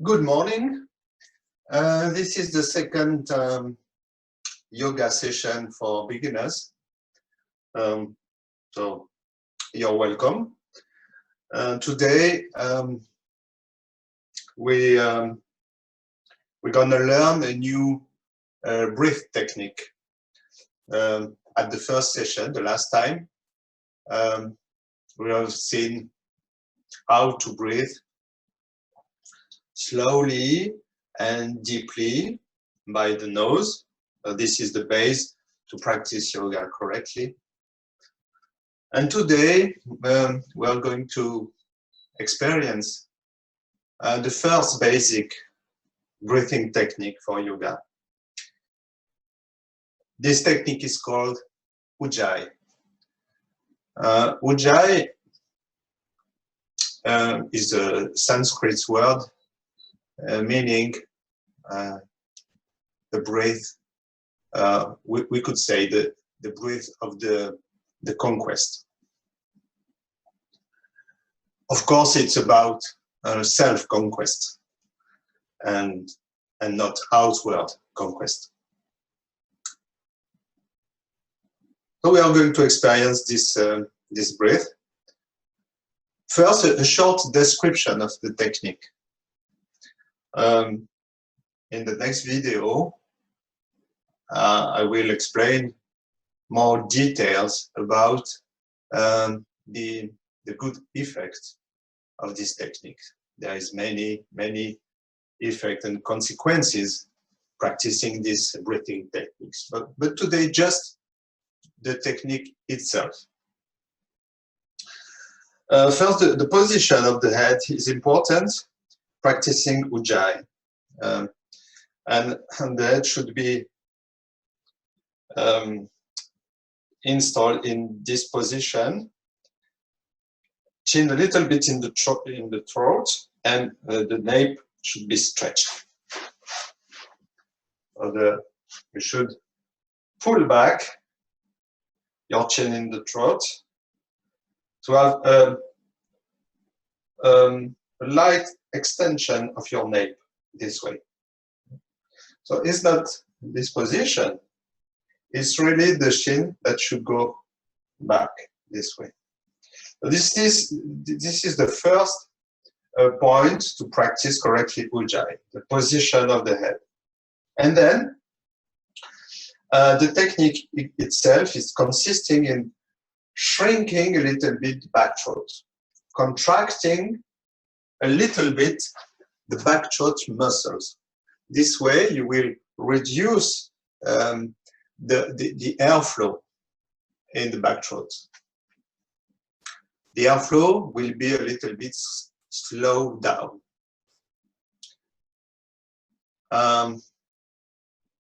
Good morning. This is the second yoga session for beginners. So you're welcome. Today we're going to learn a new breath technique. At the first session, the last time, we have seen how to breathe slowly and deeply by the nose. This is the base to practice yoga correctly. And today we are going to experience the first basic breathing technique for yoga. This technique is called Ujjayi. Ujjayi is a Sanskrit word meaning the breath, we could say the breath of the conquest. Of course, it's about self-conquest and not outward conquest. So we are going to experience this breath. First, a short description of the technique. In the next video, I will explain more details about the good effects of this technique. There is many effects and consequences practicing these breathing techniques. But today, just the technique itself. First, the position of the head is important. Practicing Ujjayi, and the head should be installed in this position. Chin a little bit in the throat, and the nape should be stretched. So you should pull back your chin in the throat to have a light extension of your nape this way. So it's not this position, it's really the chin that should go back this way. So this is the first point to practice correctly Ujjayi, the position of the head. And then the technique itself is consisting in shrinking a little bit back throat, contracting a little bit the back throat muscles. This way you will reduce the airflow in the back throat. The airflow will be a little bit slowed down.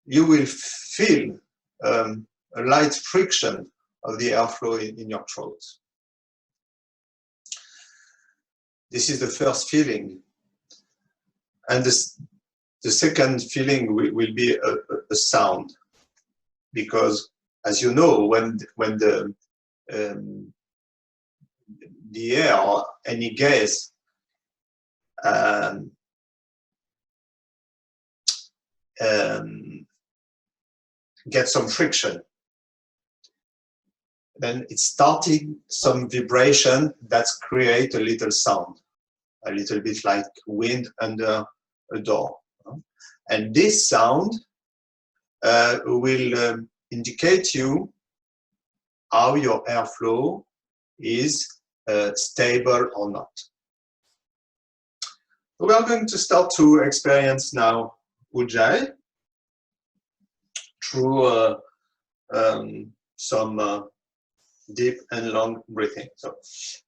You will feel a light friction of the airflow in your throat. This is the first feeling. And the second feeling will be a sound. Because, as you know, when the air or any gas gets some friction, then it's starting some vibration that creates a little sound, a little bit like wind under a door. And this sound will indicate you how your airflow is stable or not. We are going to start to experience now Ujjayi through some deep and long breathing. So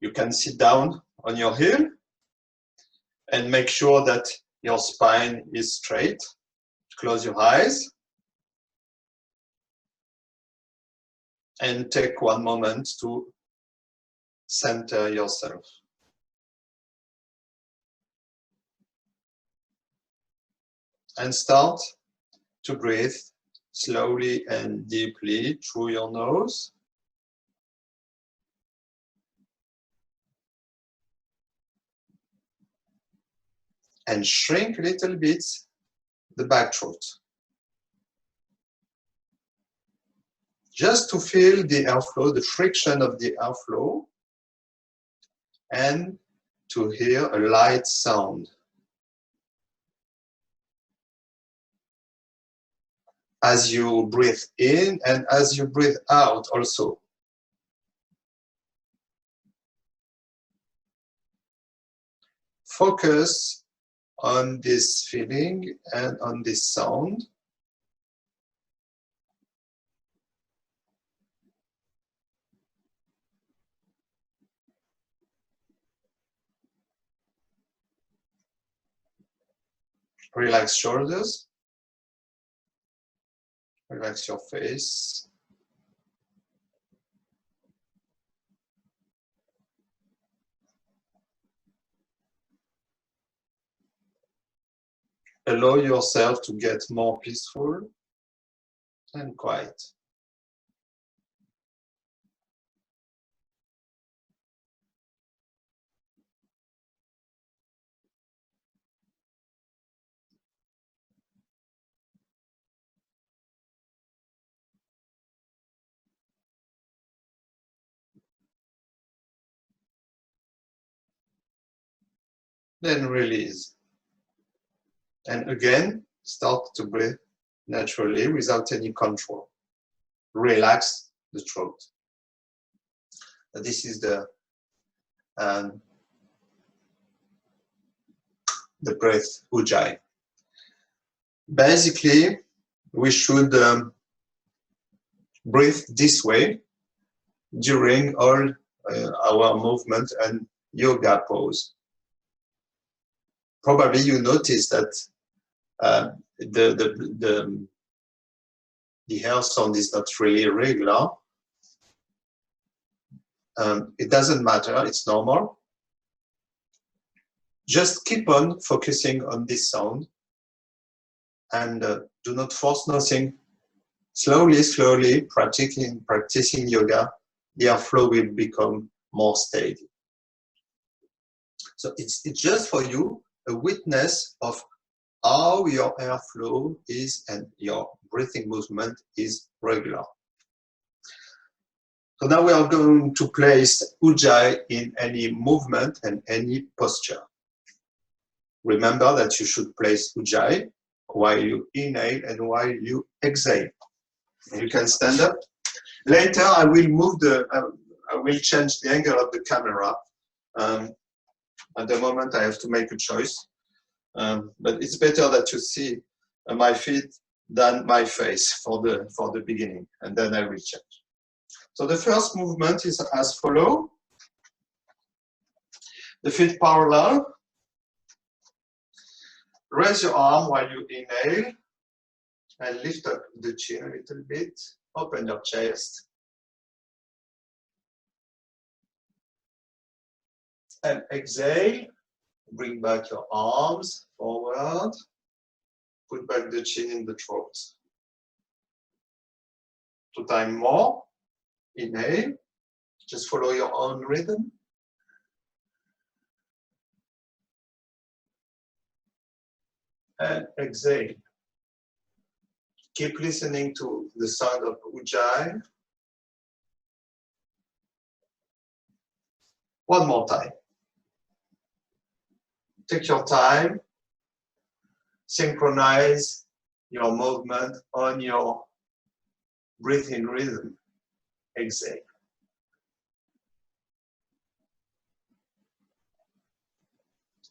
you can sit down on your heel and make sure that your spine is straight. Close your eyes and take one moment to center yourself. And start to breathe slowly and deeply through your nose. and shrink a little bit the back throat. Just to feel the airflow, the friction of the airflow, and to hear a light sound. As you breathe in and as you breathe out also. Focus on this feeling and on this sound. Relax shoulders. Relax your face. Allow yourself to get more peaceful and quiet. Then release. And again, start to breathe naturally without any control. Relax the throat. This is the breath Ujjayi. Basically, we should breathe this way during all our movement and yoga pose. Probably you notice that the air sound is not really regular. It doesn't matter, it's normal. Just keep on focusing on this sound and do not force nothing. Slowly, slowly, practicing yoga, the airflow will become more steady. So it's just for you a witness of how your airflow is and your breathing movement is regular. So now we are going to place Ujjayi in any movement and any posture. Remember that you should place Ujjayi while you inhale and while you exhale. You can stand up. Later, I will I will change the angle of the camera. At the moment, I have to make a choice. But it's better that you see my feet than my face for the beginning, and then I will change. So the first movement is as follows. The feet parallel. Raise your arm while you inhale and lift up the chin a little bit. Open your chest. And exhale. Bring back your arms forward. Put back the chin in the throat. 2 times more. Inhale. Just follow your own rhythm. And exhale. Keep listening to the sound of Ujjayi. One more time. Take your time. Synchronize your movement on your breathing rhythm. Exhale.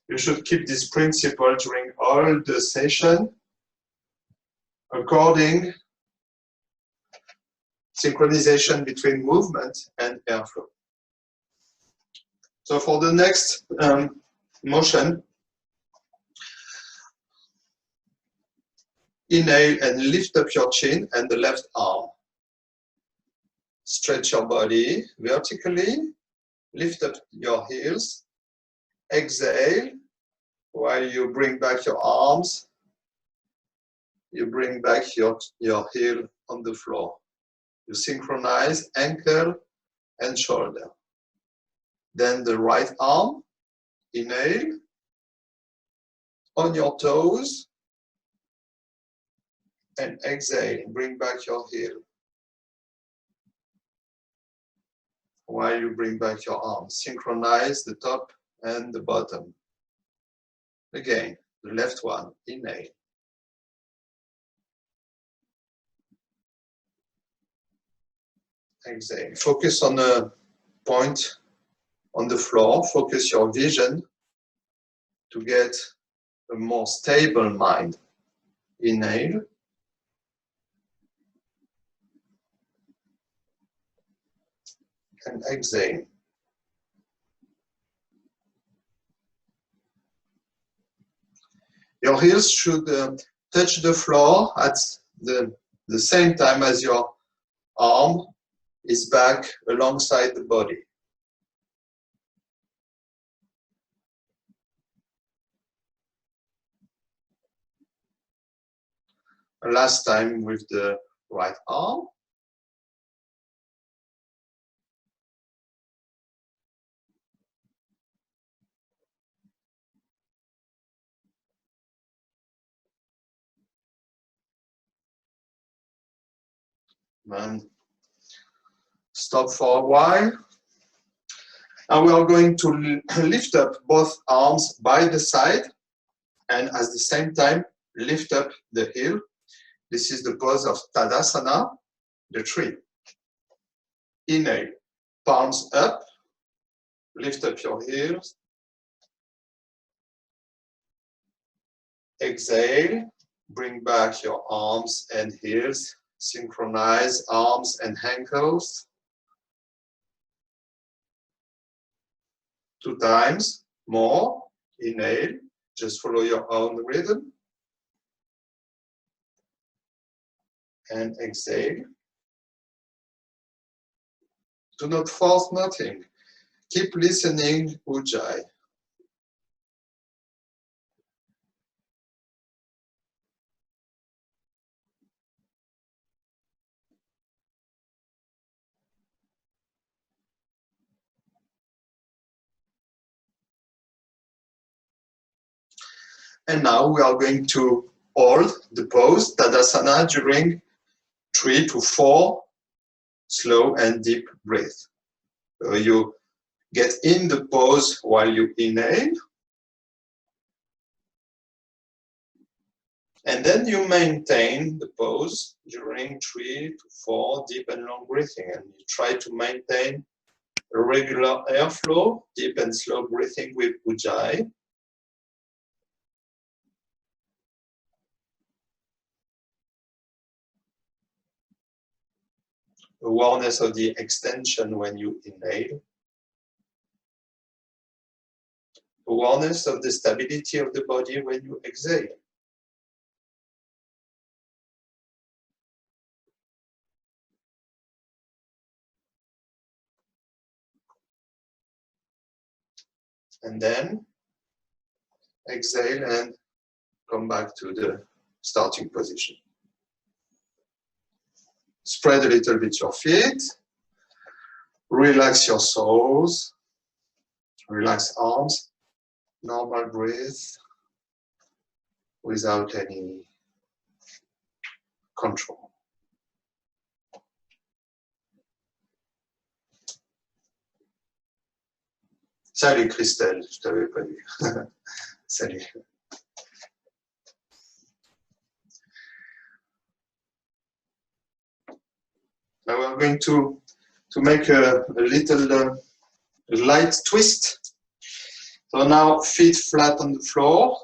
You should keep this principle during all the session according synchronization between movement and airflow. So for the next motion, inhale and lift up your chin and the left arm. Stretch your body vertically, lift up your heels. Exhale, while you bring back your arms, you bring back your heel on the floor. You synchronize ankle and shoulder. Then the right arm, inhale, on your toes. And exhale, bring back your heel. While you bring back your arms, synchronize the top and the bottom. Again, the left one, inhale. Exhale. Focus on a point on the floor. Focus your vision to get a more stable mind. Inhale. And exhale. Your heels should touch the floor at the same time as your arm is back alongside the body. Last time with the right arm. And stop for a while. And we are going to lift up both arms by the side and at the same time lift up the heel. This is the pose of Tadasana, the tree. Inhale, palms up, lift up your heels. Exhale, bring back your arms and heels. Synchronize arms and ankles. 2 times more. Inhale, just follow your own rhythm. And exhale. Do not force nothing. Keep listening, Ujjayi. And now we are going to hold the pose, Tadasana, during 3 to 4 slow and deep breath. So you get in the pose while you inhale. And then you maintain the pose during 3 to 4 deep and long breathing. And you try to maintain a regular airflow, deep and slow breathing with Ujjayi. Awareness of the extension when you inhale. Awareness of the stability of the body when you exhale. And then exhale and come back to the starting position. Spread a little bit your feet. Relax your soles. Relax arms. Normal breath without any control. Salut Christelle, je t'avais pas vu. Salut. Now we're going to make a little light twist. So now feet flat on the floor.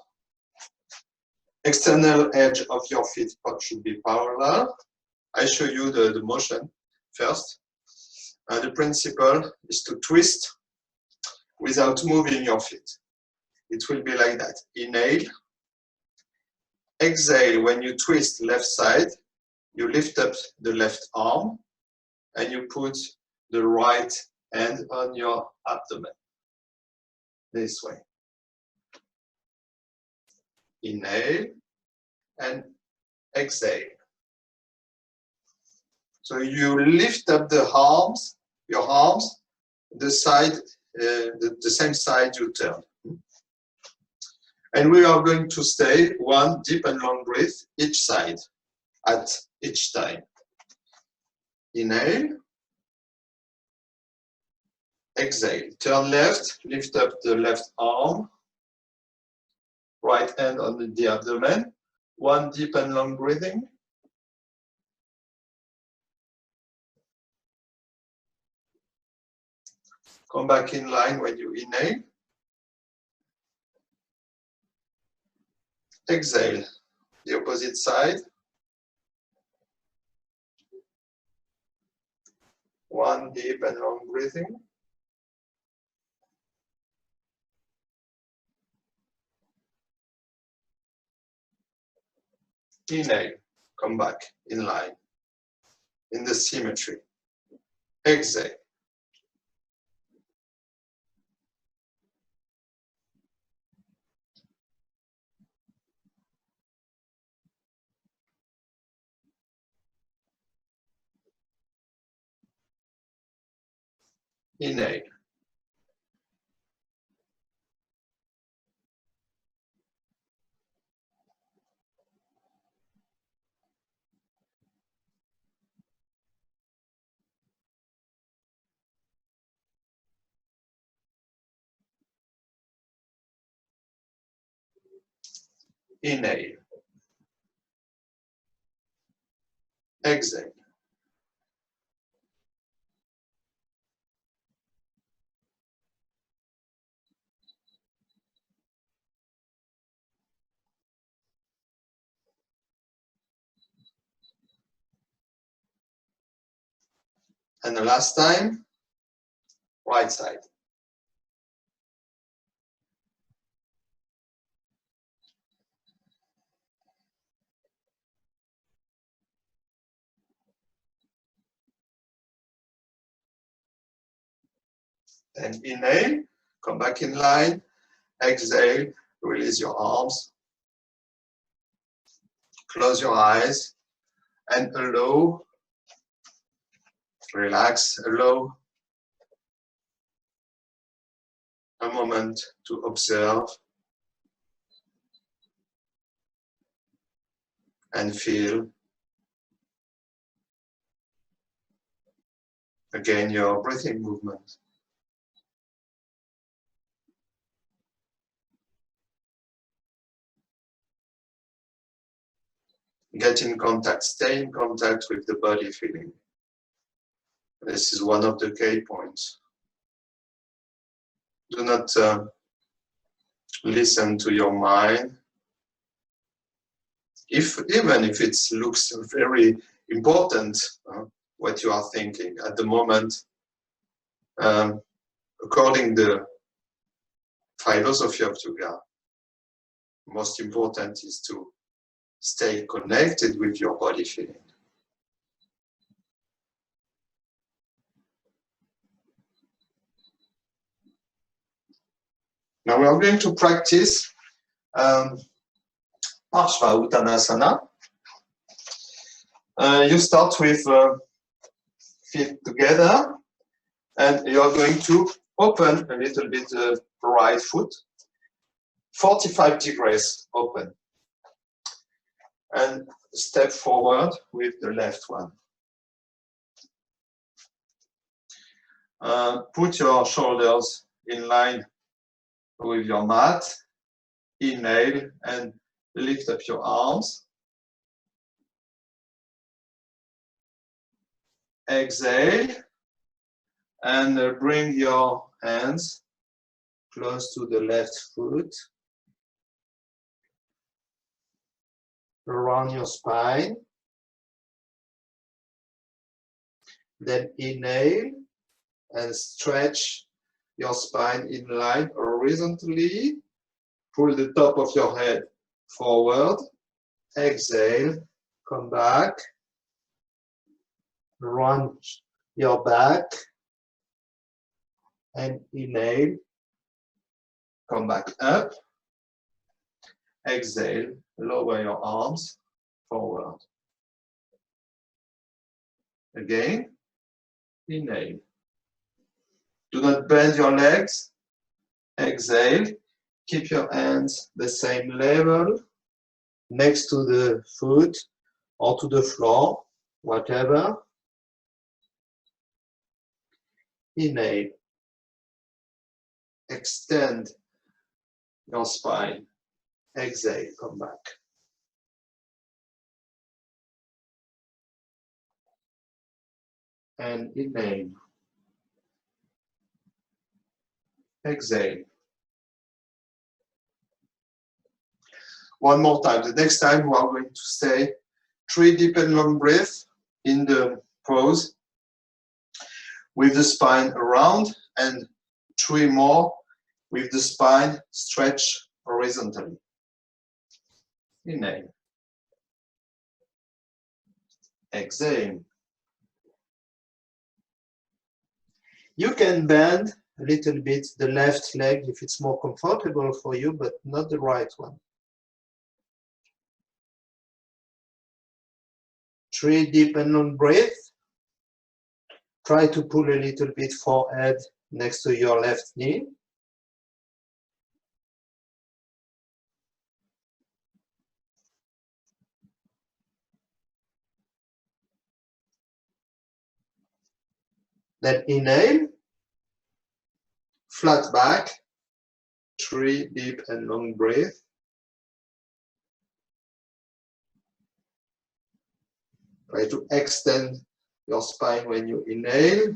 External edge of your feet should be parallel. I show you the motion first. The principle is to twist without moving your feet. It will be like that. Inhale. Exhale. When you twist left side, you lift up the left arm and you put the right hand on your abdomen. This way. Inhale and exhale. So you lift up the arms, your arms, the side, the same side you turn. And we are going to stay one deep and long breath each side at each time. Inhale. Exhale. Turn left, lift up the left arm. Right hand on the abdomen. One deep and long breathing. Come back in line when you inhale. Exhale. The opposite side. One deep and long breathing. Inhale. Come back in line. In the symmetry. Exhale. Inhale. Inhale. Exhale. And the last time, right side. And inhale, come back in line. Exhale, release your arms. Close your eyes and allow, relax, allow a moment to observe and feel again your breathing movement. Get in contact, stay in contact with the body feeling. This is one of the key points. Do not listen to your mind. Even if it looks very important, what you are thinking at the moment, according to the philosophy of yoga, most important is to stay connected with your body feeling. Now we are going to practice Parshva Uttanasana. You start with feet together and you are going to open a little bit the right foot, 45 degrees open. And step forward with the left one. Put your shoulders in line with your mat. Inhale and lift up your arms. Exhale and bring your hands close to the left foot. Around your spine. Then inhale and stretch your spine in line horizontally. Pull the top of your head forward. Exhale, come back. Run your back. And inhale, come back up. Exhale, lower your arms forward. Again, inhale. Do not bend your legs. Exhale, Keep your hands the same level, next to the foot or to the floor, whatever. Inhale. Extend your spine. Exhale, come back. And inhale. Exhale. One more time. The next time we are going to stay 3 deep and long breaths in the pose with the spine around, and 3 more with the spine stretched horizontally. Inhale. Exhale. You can bend a little bit the left leg if it's more comfortable for you, but not the right one. 3 deep and long breaths. Try to pull a little bit forehead next to your left knee. Then inhale, flat back, 3 deep and long breaths. Try to extend your spine when you inhale.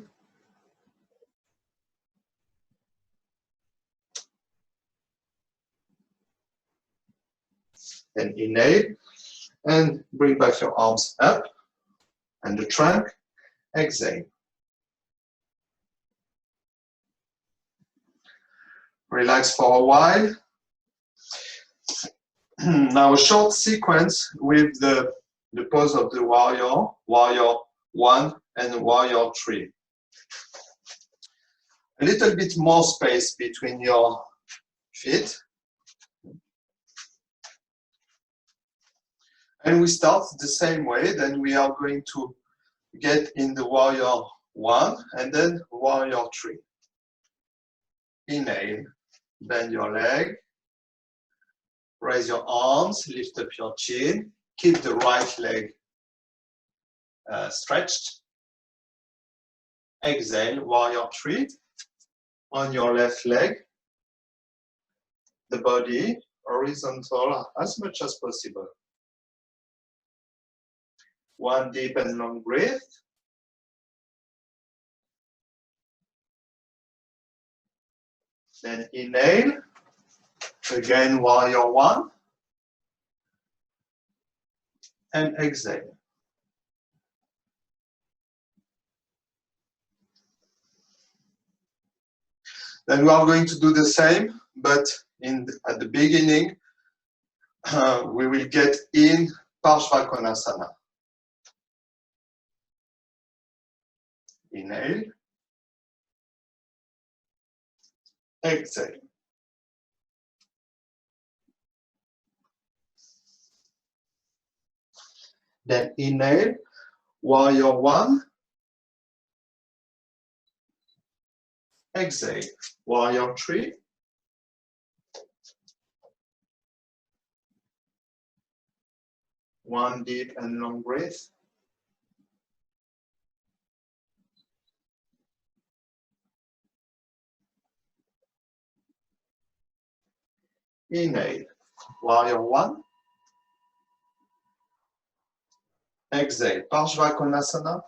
And inhale, and bring back your arms up, and the trunk, exhale. Relax for a while. Now a short sequence with the pose of the warrior, warrior 1 and warrior 3. A little bit more space between your feet. And we start the same way. Then we are going to get in the warrior 1 and then warrior 3. Inhale, bend your leg, raise your arms, lift up your chin, keep the right leg stretched. Exhale, warrior 3. On your left leg, the body horizontal as much as possible. 1 deep and long breath. Then inhale. Again, warrior 1. And exhale. Then we are going to do the same, but at the beginning, we will get in Parshvakonasana. Inhale. Exhale. Then inhale, warrior 1. Exhale, warrior 3. One deep and long breath. Inhale, warrior 1. Exhale, Parshvakonasana.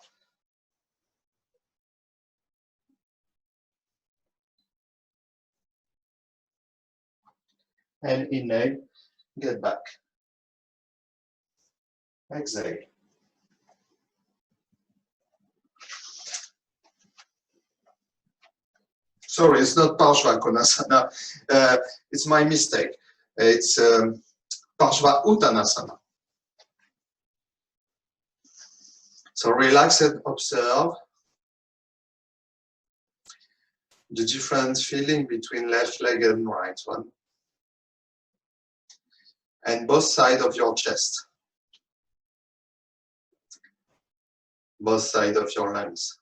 And inhale, get back. Exhale. Sorry, it's not Parshvakonasana. It's my mistake. It's Parshva Uttanasana. So relax and observe the different feeling between left leg and right one. And both sides of your chest. Both sides of your lungs.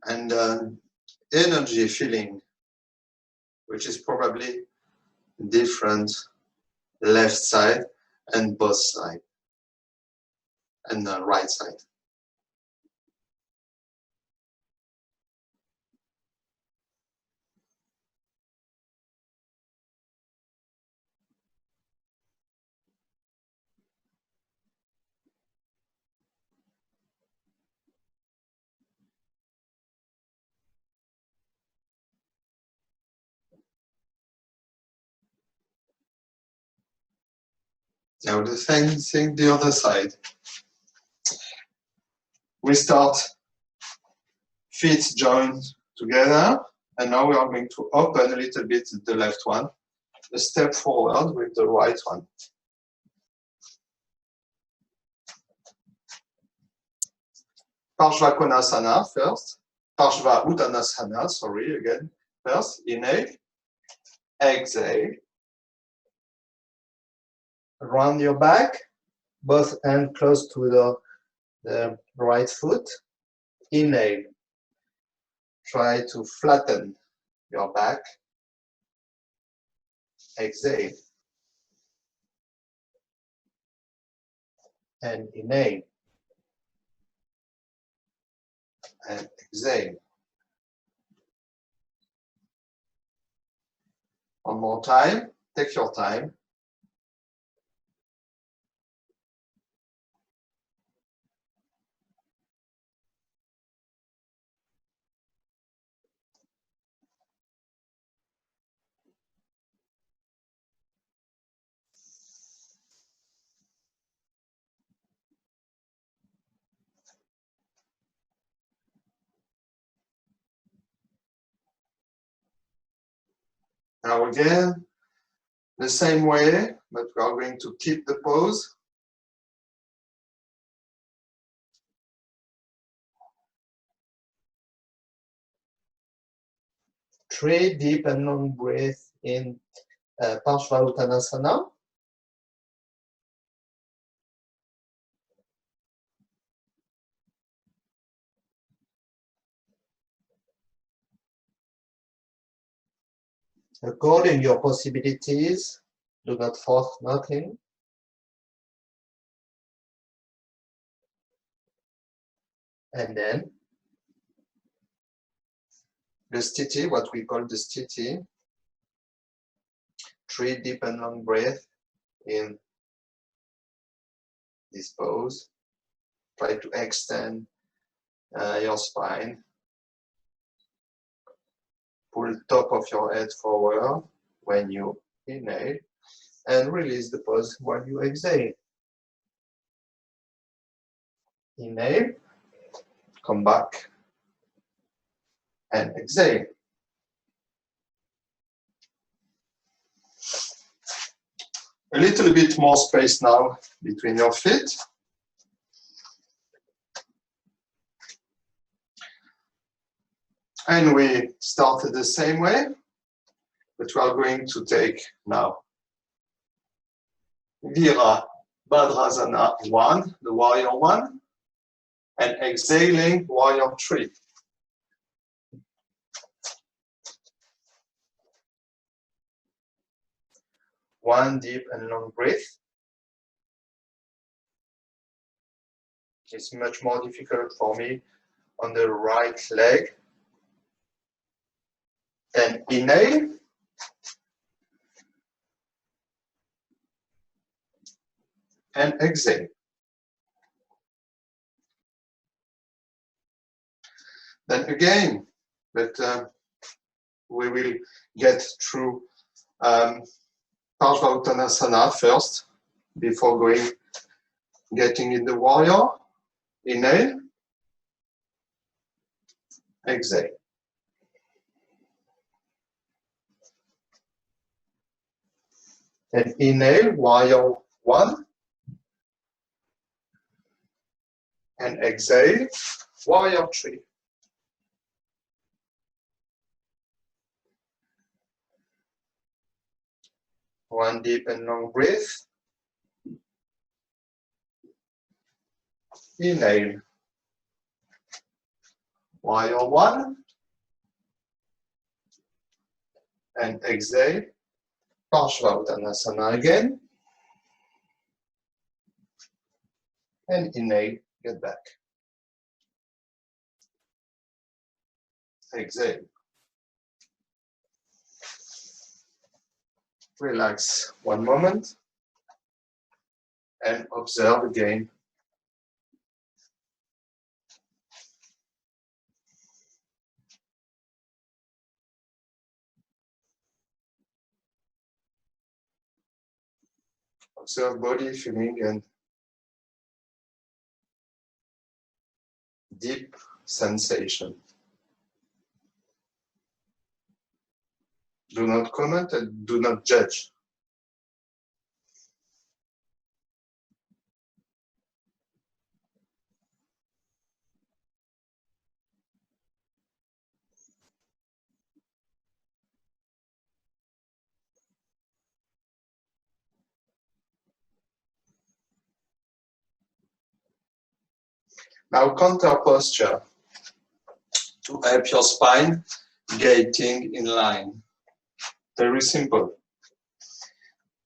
and energy feeling, which is probably different left side and both side and the right side. Now the same thing the other side. We start feet joined together, and now we are going to open a little bit the left one, a step forward with the right one. Parshva Konasana first, Parshva Uttanasana, sorry, again, first, inhale, exhale, round your back, both hands close to the right foot, inhale, try to flatten your back, exhale, and inhale, and exhale. One more time, take your time. Now again, the same way, but we are going to keep the pose. Three deep and long breaths in Parshva Uttanasana. According to your possibilities, do not force nothing. And then the sthiti, what we call the sthiti, three deep and long breaths in this pose. Try to extend your spine. Pull top of your head forward when you inhale and release the pose while you exhale. Inhale, come back and exhale. A little bit more space now between your feet. And we started the same way, but we are going to take now Vira Bhadrasana 1, the warrior 1, and exhaling warrior 3. One deep and long breath. It's much more difficult for me on the right leg. And inhale. And exhale. Then again, but we will get through Parshva Uttanasana first before getting in the warrior. Inhale. Exhale. And inhale, warrior 1. And exhale, warrior 3. One deep and long breath. Inhale. Warrior one. And exhale. Parshvottanasana again. And inhale, get back. Exhale. Relax one moment. And observe again. Observe body, feeling, and deep sensation. Do not comment and do not judge. Now counter posture to help your spine gating in line. Very simple.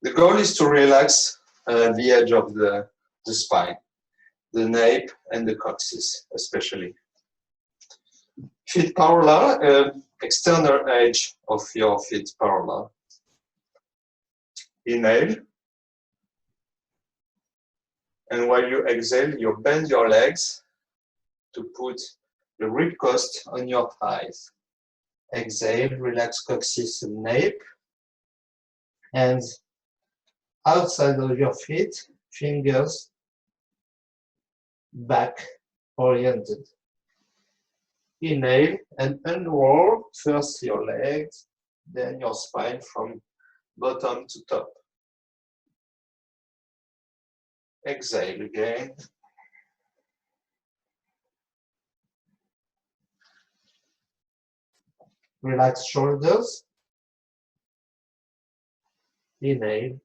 The goal is to relax the edge of the spine, the nape and the coccyx especially. Feet parallel, external edge of your feet parallel. Inhale. And while you exhale, you bend your legs to put the rib crust on your thighs. Exhale, relax coccyx and nape. And outside of your feet, fingers back oriented. Inhale and unroll first your legs, then your spine from bottom to top. Exhale again. Relax shoulders. Inhale.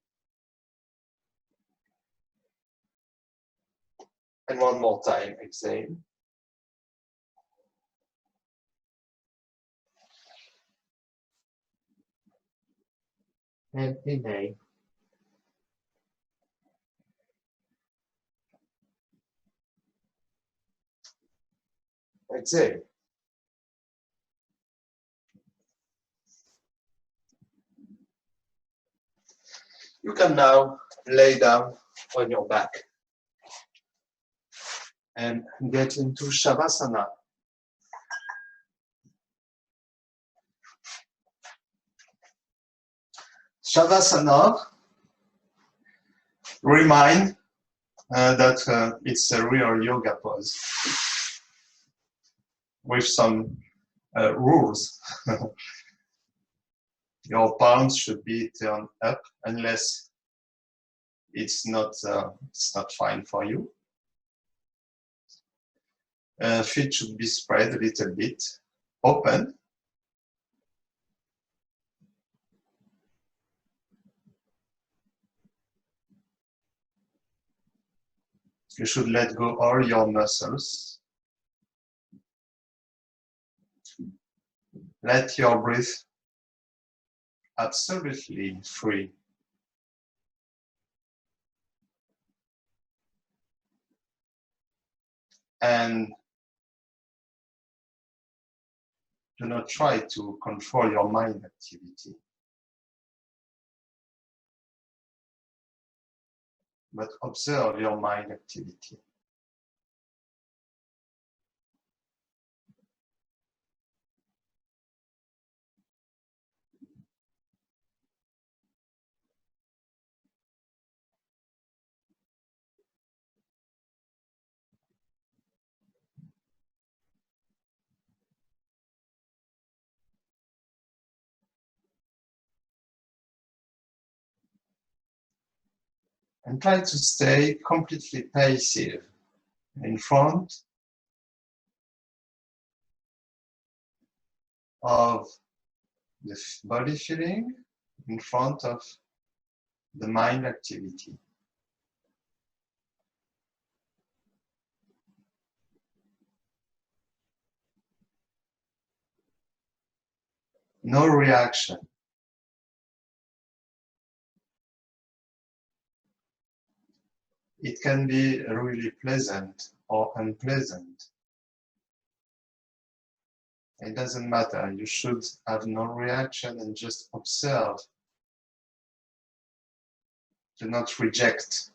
And one more time, exhale. And inhale. Exhale. You can now lay down on your back and get into Shavasana. Shavasana, remind that it's a real yoga pose with some rules. Your palms should be turned up unless it's not fine for you. Feet should be spread a little bit open. You should let go all your muscles. Let your breath absolutely free. And do not try to control your mind activity, but observe your mind activity. And try to stay completely passive in front of the body feeling, in front of the mind activity. no reaction. It can be really pleasant or unpleasant. It doesn't matter. You should have no reaction and just observe. Do not reject.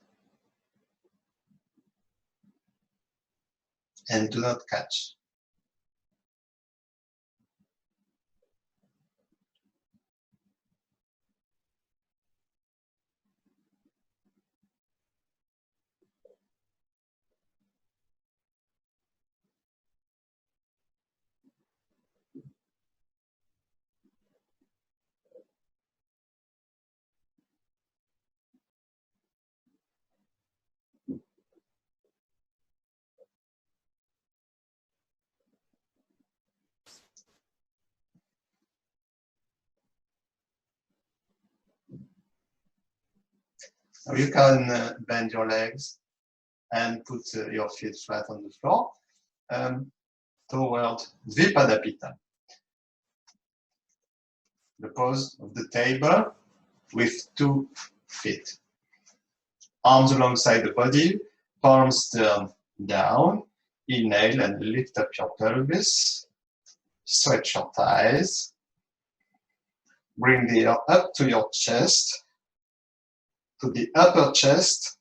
And do not catch. Now you can bend your legs and put your feet flat on the floor toward Dvipadapita, the pose of the table with 2 feet. Arms alongside the body, palms turn down. Inhale and lift up your pelvis. Stretch your thighs. Bring the air up to your chest, to the upper chest.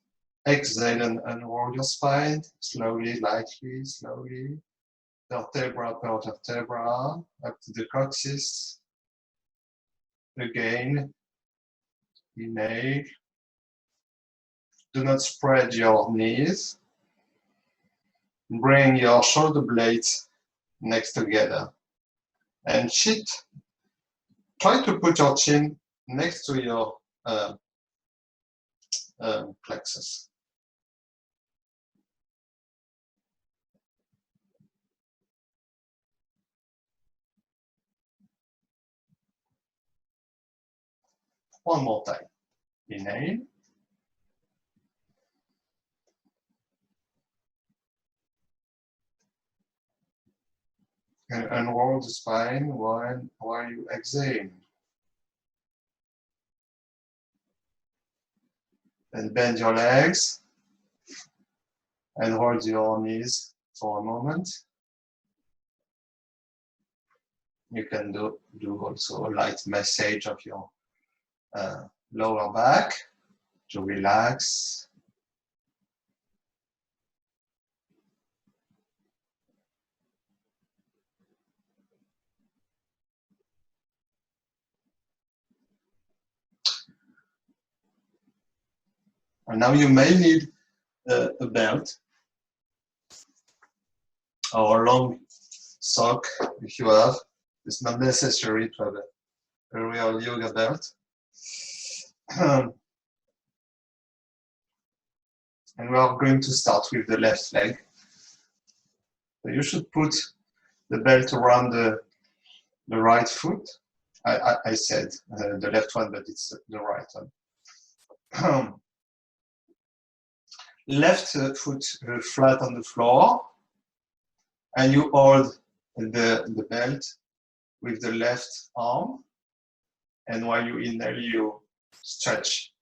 Exhale and unroll your spine, slowly, lightly, slowly. Vertebra per vertebra, up to the coccyx. Again, inhale. Do not spread your knees. Bring your shoulder blades next together. And try to put your chin next to your plexus. One more time. Inhale. And unroll the spine while you exhale. And bend your legs and hold your knees for a moment. You can do also a light massage of your lower back to relax. And now you may need a belt or a long sock if you have. It's not necessary to have a real yoga belt. And we are going to start with the left leg. So you should put the belt around the right foot. I said the left one, but it's the right one. Left foot flat on the floor, and you hold the belt with the left arm, and while you inhale, you stretch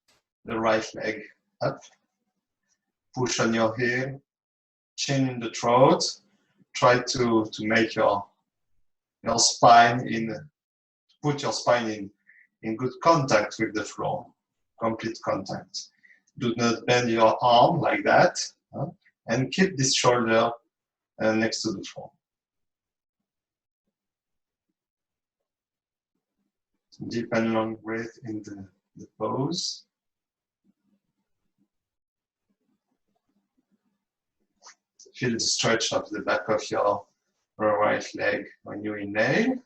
the right leg up, push on your heel, chin in the throat, try to make your spine put your spine in good contact with the floor, complete contact. Do not bend your arm like that, and keep this shoulder next to the floor. Deep and long breath in the pose. Feel the stretch of the back of your right leg when you inhale,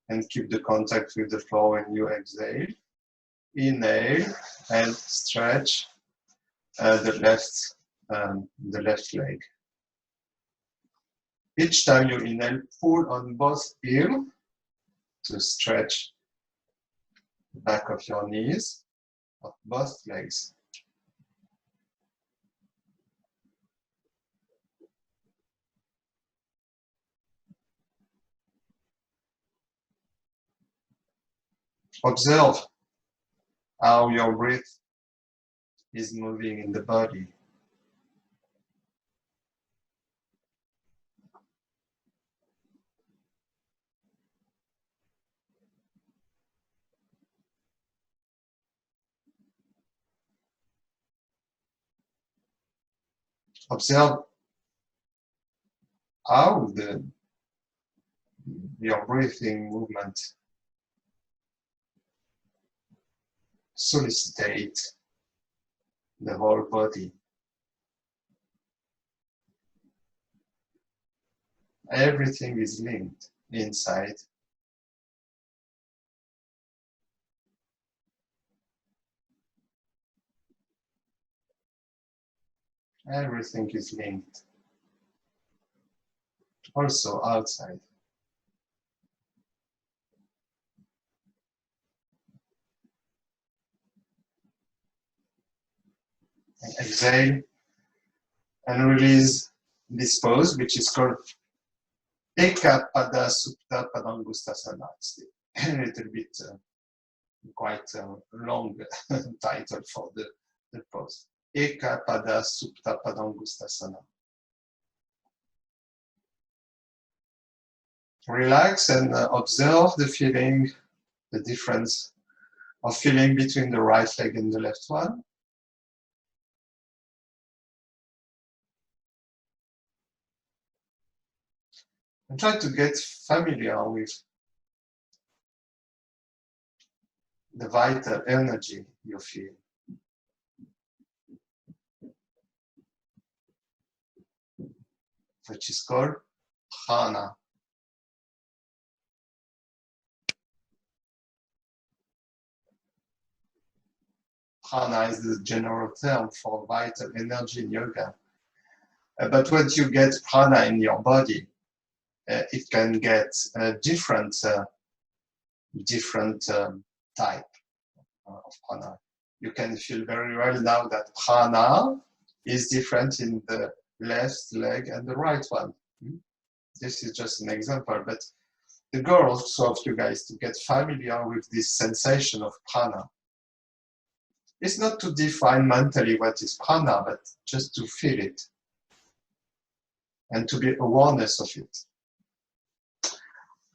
and keep the contact with the floor when you exhale. Inhale and stretch the left leg. Each time you inhale, pull on both heels to stretch the back of your knees of both legs. Observe how your breath is moving in the body. Observe how your breathing movement solicitate the whole body. Everything is linked inside. Everything is linked. Also outside. And exhale and release this pose, which is called Ekapada Supta Padangustasana. It's a little bit quite long title for the pose. Ekapada Supta Padangustasana. Relax and observe the feeling, the difference of feeling between the right leg and the left one. And try to get familiar with the vital energy you feel. Which is called prana. Prana is the general term for vital energy in yoga. But when you get prana in your body, it can get different type of prana. You can feel very well now that prana is different in the left leg and the right one. This is just an example, but the goal also of you guys to get familiar with this sensation of prana. It's not to define mentally what is prana, but just to feel it and to be awareness of it.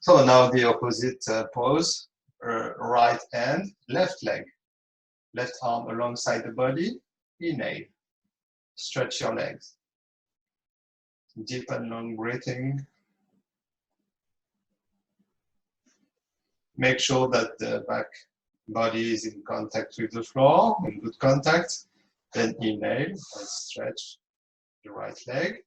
So now the opposite pose, right hand, left leg, left arm alongside the body, inhale, stretch your legs, deep and long breathing. Make sure that the back body is in contact with the floor, in good contact. Then inhale and stretch the right leg.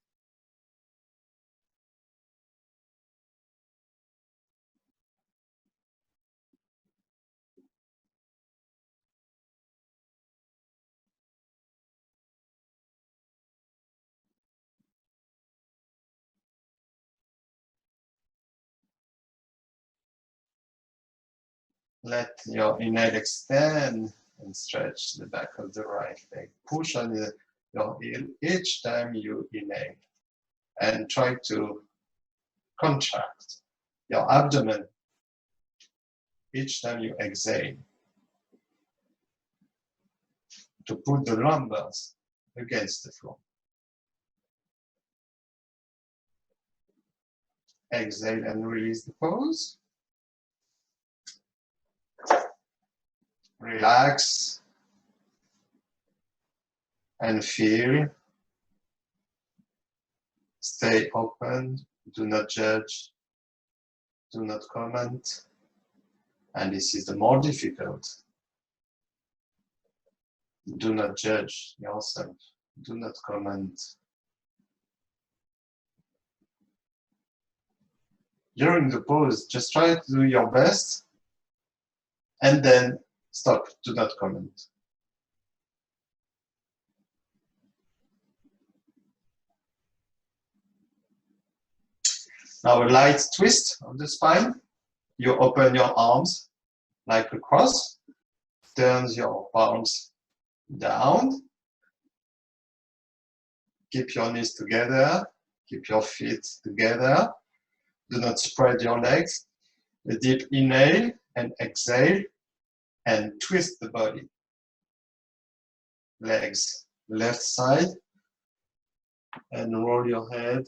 Let your inhale extend and stretch the back of the right leg. Push on your heel each time you inhale. And try to contract your abdomen each time you exhale. To put the lumbars against the floor. Exhale and release the pose. Relax and feel. Stay open, do not judge, do not comment. And this is the more difficult. Do not judge yourself, do not comment. During the pose, just try to do your best and then stop, do not comment. Now a light twist of the spine. You open your arms like a cross, turn your palms down. Keep your knees together, keep your feet together. Do not spread your legs. A deep inhale and exhale. and twist the body. Legs left side and roll your head.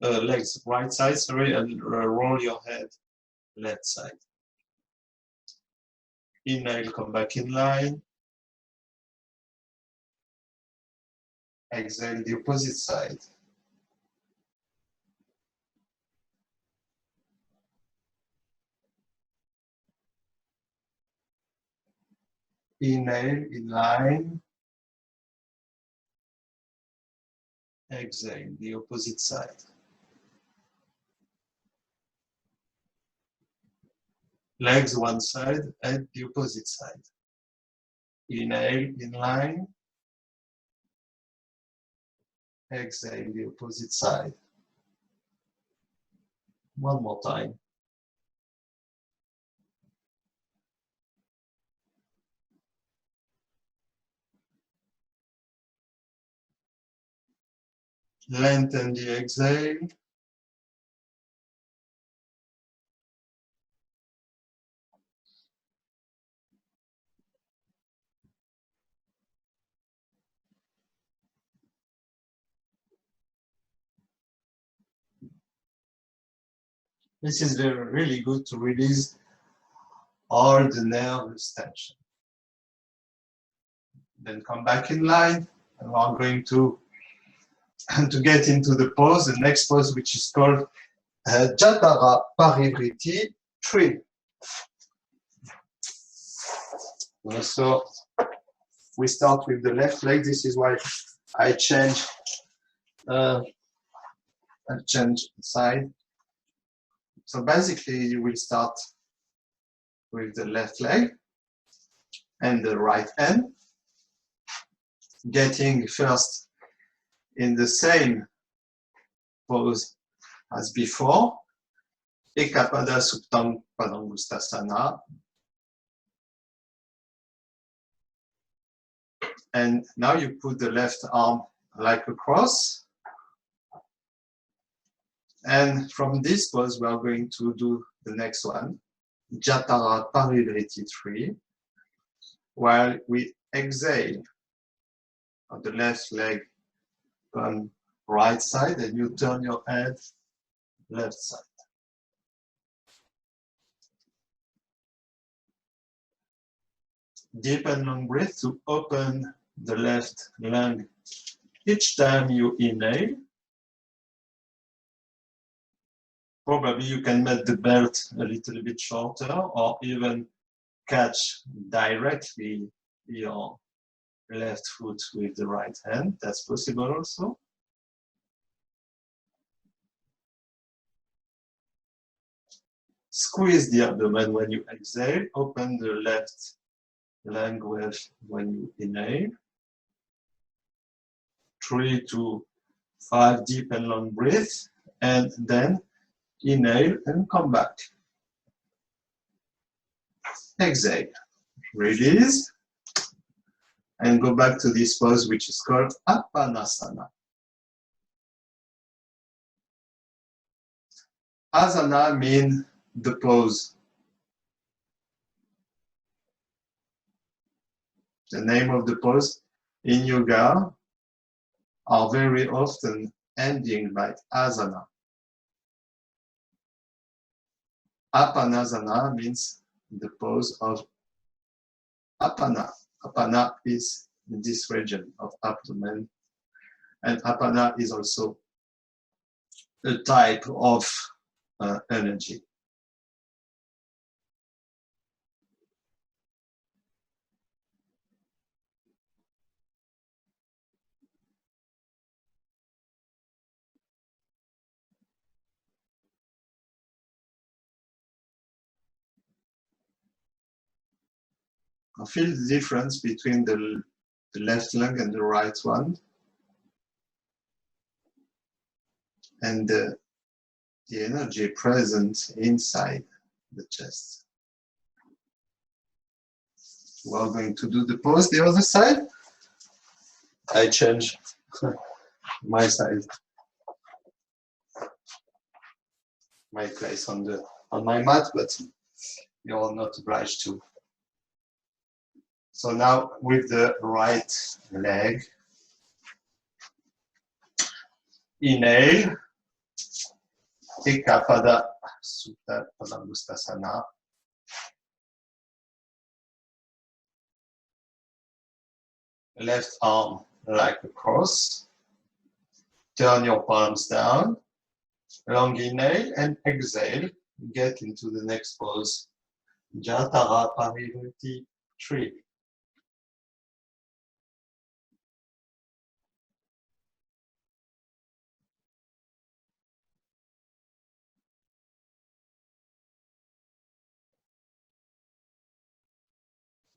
Legs right side, sorry, and roll your head left side. Inhale, come back in line. Exhale, the opposite side. Inhale, in line. Exhale, the opposite side. Legs one side and the opposite side. Inhale, in line. Exhale, the opposite side. One more time. Lengthen the exhale. This is really good to release all the nervous tension. Then come back in line, and we're going to get into the pose, the next pose, which is called Jatara Parivriti 3. So we start with the left leg. This is why I change side. So basically, you will start with the left leg and the right hand, getting first in the same pose as before, Ekapada Suptam Padangustasana. And now you put the left arm like a cross. And from this pose, we are going to do the next one, Jatara Parivriti 3, while we exhale on the left leg on right side, and you turn your head left side. Deep and long breath to open the left lung each time you inhale. Probably you can make the belt a little bit shorter or even catch directly your left foot with the right hand. That's possible also. Squeeze the abdomen when you exhale. Open the left lung when you inhale. 3 to 5 deep and long breaths, and then inhale and come back. Exhale, release, and go back to this pose, which is called Apanasana. Asana means the pose. The name of the pose in yoga are very often ending by asana. Apanasana means the pose of apana. Apana is in this region of abdomen, and apana is also a type of energy. I feel the difference between the left lung and the right one, and the energy present inside the chest. We're going to do the pose the other side. I change my side, my place on my mat, but you're not obliged to. So now with the right leg, inhale, Ekapada Sutta Padangustasana. Left arm like a cross. Turn your palms down. Long inhale and exhale. Get into the next pose. Jatara Parivriti tree.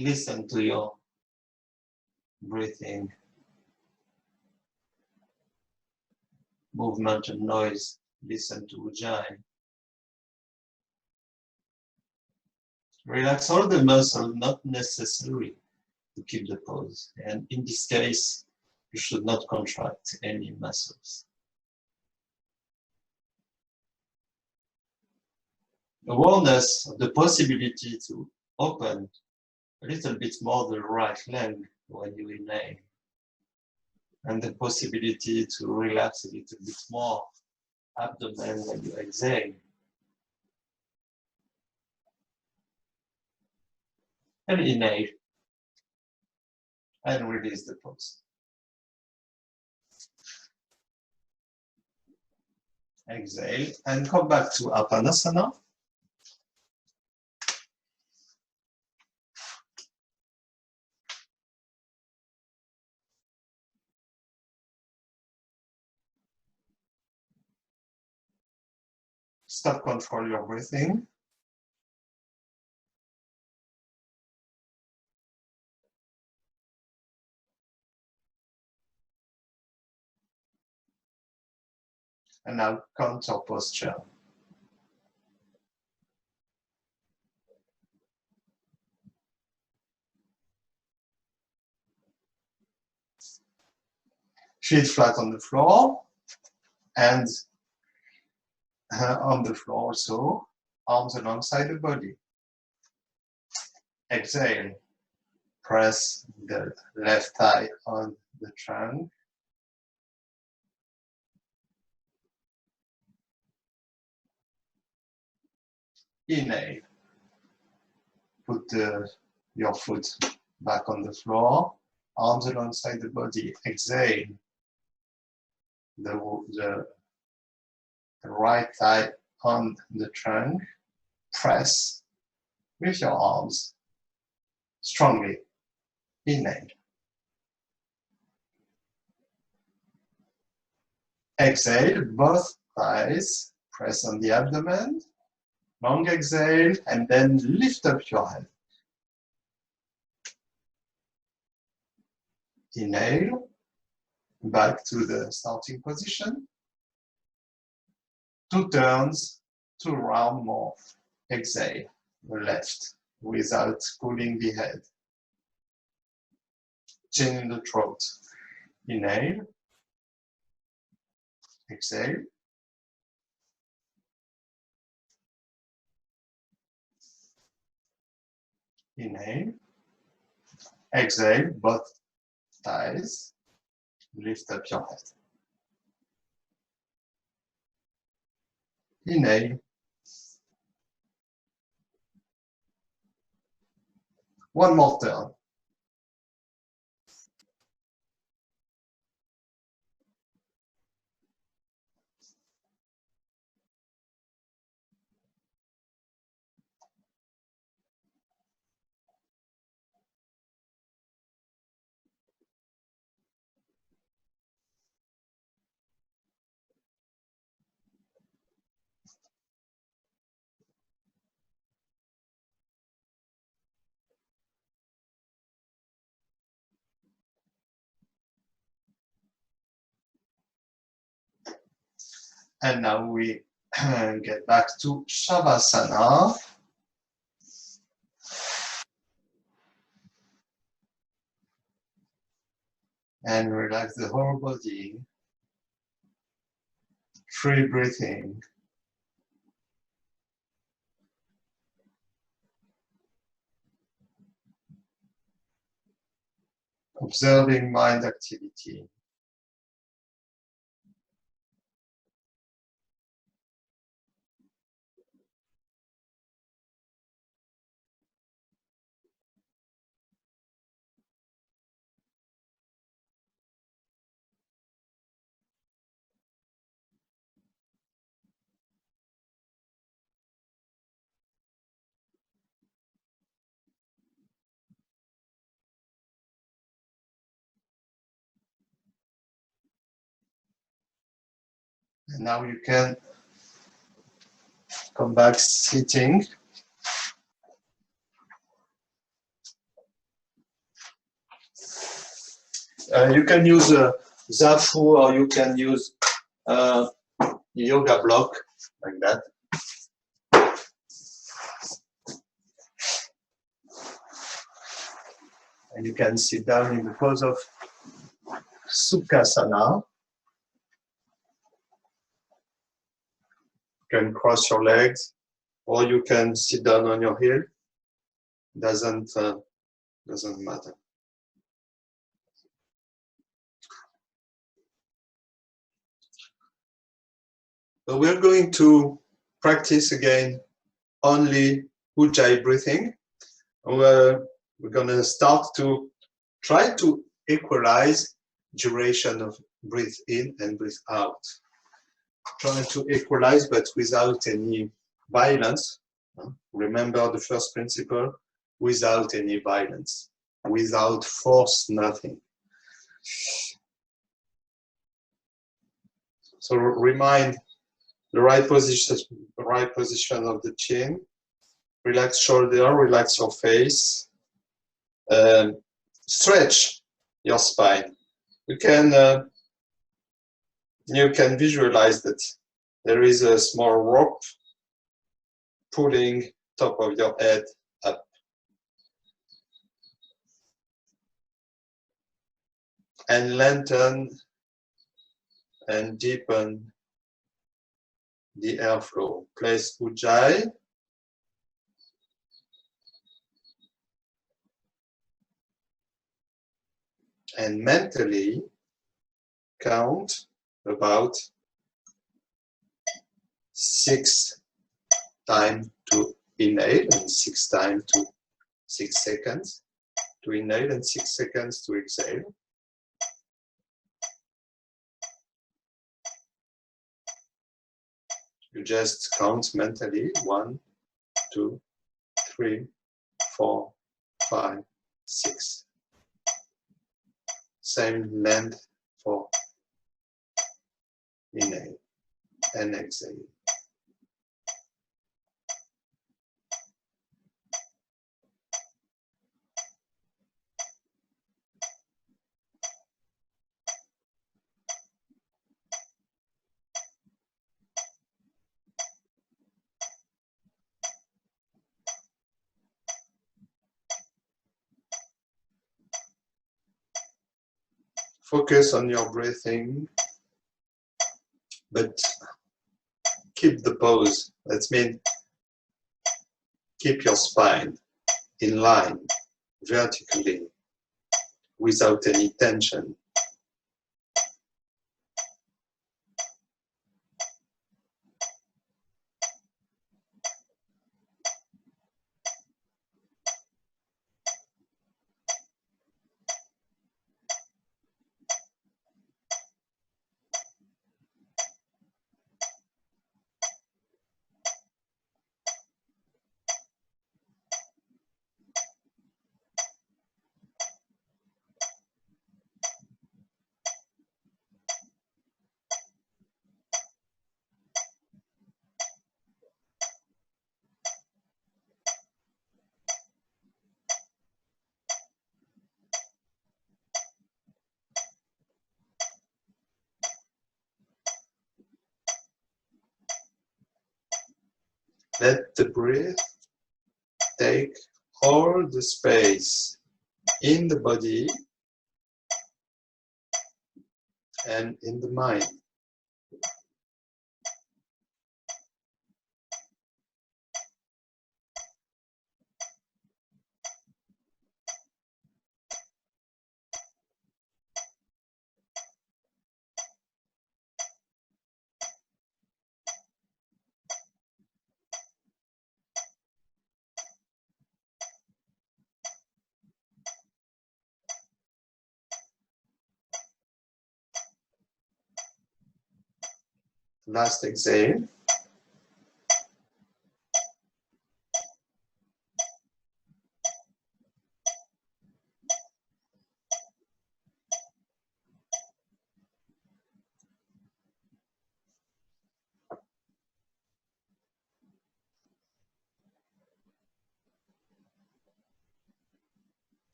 Listen to your breathing, movement and noise. Listen to Ujjayi. Relax all the muscles, not necessary to keep the pose. And in this case, you should not contract any muscles. Awareness of the possibility to open a little bit more the right leg when you inhale, and the possibility to relax a little bit more abdomen when you exhale. And inhale and release the pose. Exhale and come back to Apanasana. Stop, control your breathing. And now counter posture. Feet flat on the floor and on the floor also, arms alongside the body. Exhale, press the left thigh on the trunk. Inhale, put your foot back on the floor, arms alongside the body. Exhale, the right thigh on the trunk. Press with your arms strongly. Inhale. Exhale, both thighs press on the abdomen. Long exhale, and then lift up your head. Inhale, back to the starting position. 2 turns, 2 round more. Exhale, left, without pulling the head. Chin in the throat. Inhale. Exhale. Inhale. Exhale, both thighs. Lift up your head. Inhale. One more turn. And now we get back to Shavasana. And relax the whole body. Free breathing. observing mind activity. And now you can come back sitting. You can use a Zafu or you can use a yoga block like that. And you can sit down in the pose of Sukhasana. You can cross your legs or you can sit down on your heel. Doesn't matter. So we're going to practice again only Ujjayi breathing. We're going to start to try to equalize duration of breathe in and breathe out. Try to equalize but without any violence. Remember the first principle, without any violence, without force, nothing. So remind the right position of the chin. Relax shoulder, relax your face. Stretch your spine. You can visualize that there is a small rope pulling top of your head up. And lengthen and deepen the airflow. Place Ujjayi. And mentally count about 6 times to inhale and 6 times to 6 seconds to inhale and 6 seconds to exhale. You just count mentally 1, 2, 3, 4, 5, 6. Same length for inhale and exhale. Focus on your breathing, but keep the pose. That means keep your spine in line, vertically, without any tension. Let the breath take all the space in the body and in the mind. Last exhale.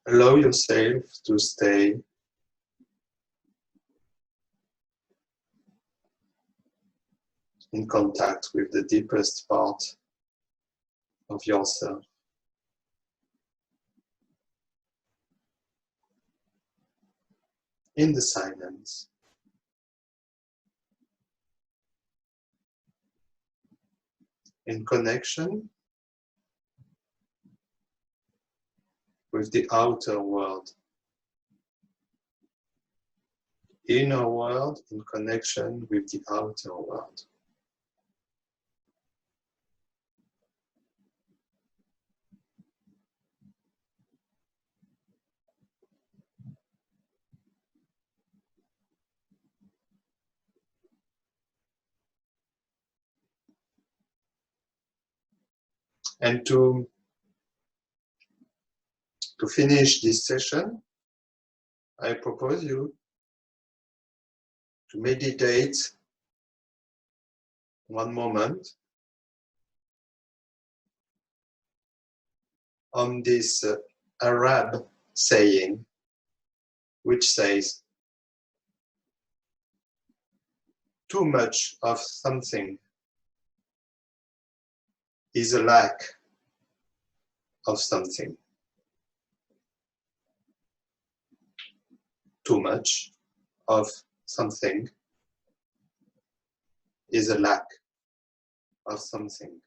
Allow yourself to stay in contact with the deepest part of yourself. In the silence. In connection with the outer world. Inner world in connection with the outer world. And to finish this session, I propose you to meditate one moment on this Arab saying, which says, too much of something is a lack of something. Too much of something is a lack of something.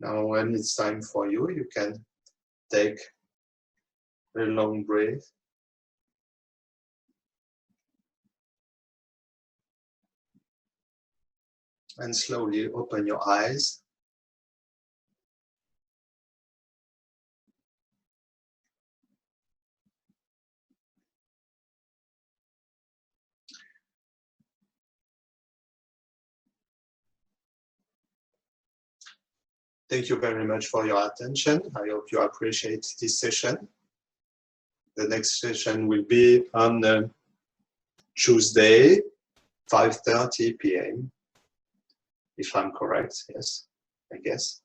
Now, when it's time for you, you can take a long breath. And slowly open your eyes. Thank you very much for your attention. I hope you appreciate this session. The next session will be on Tuesday, 5:30 p.m. If I'm correct, yes, I guess.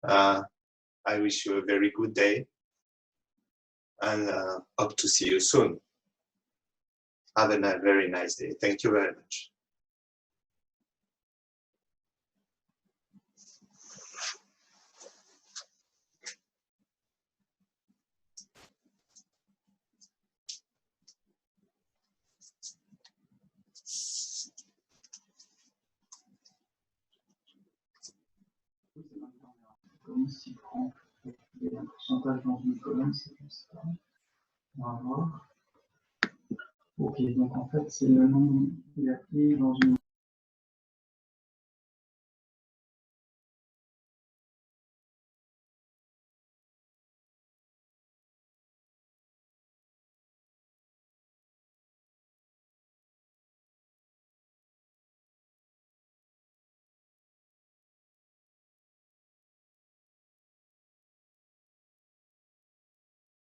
I wish you a very good day and hope to see you soon. Have a very nice day. Thank you very much. Comme 6 francs. Il y a un pourcentage dans une colonne, c'est comme ça. On va voir. Ok, donc en fait, c'est le nom de la clé dans une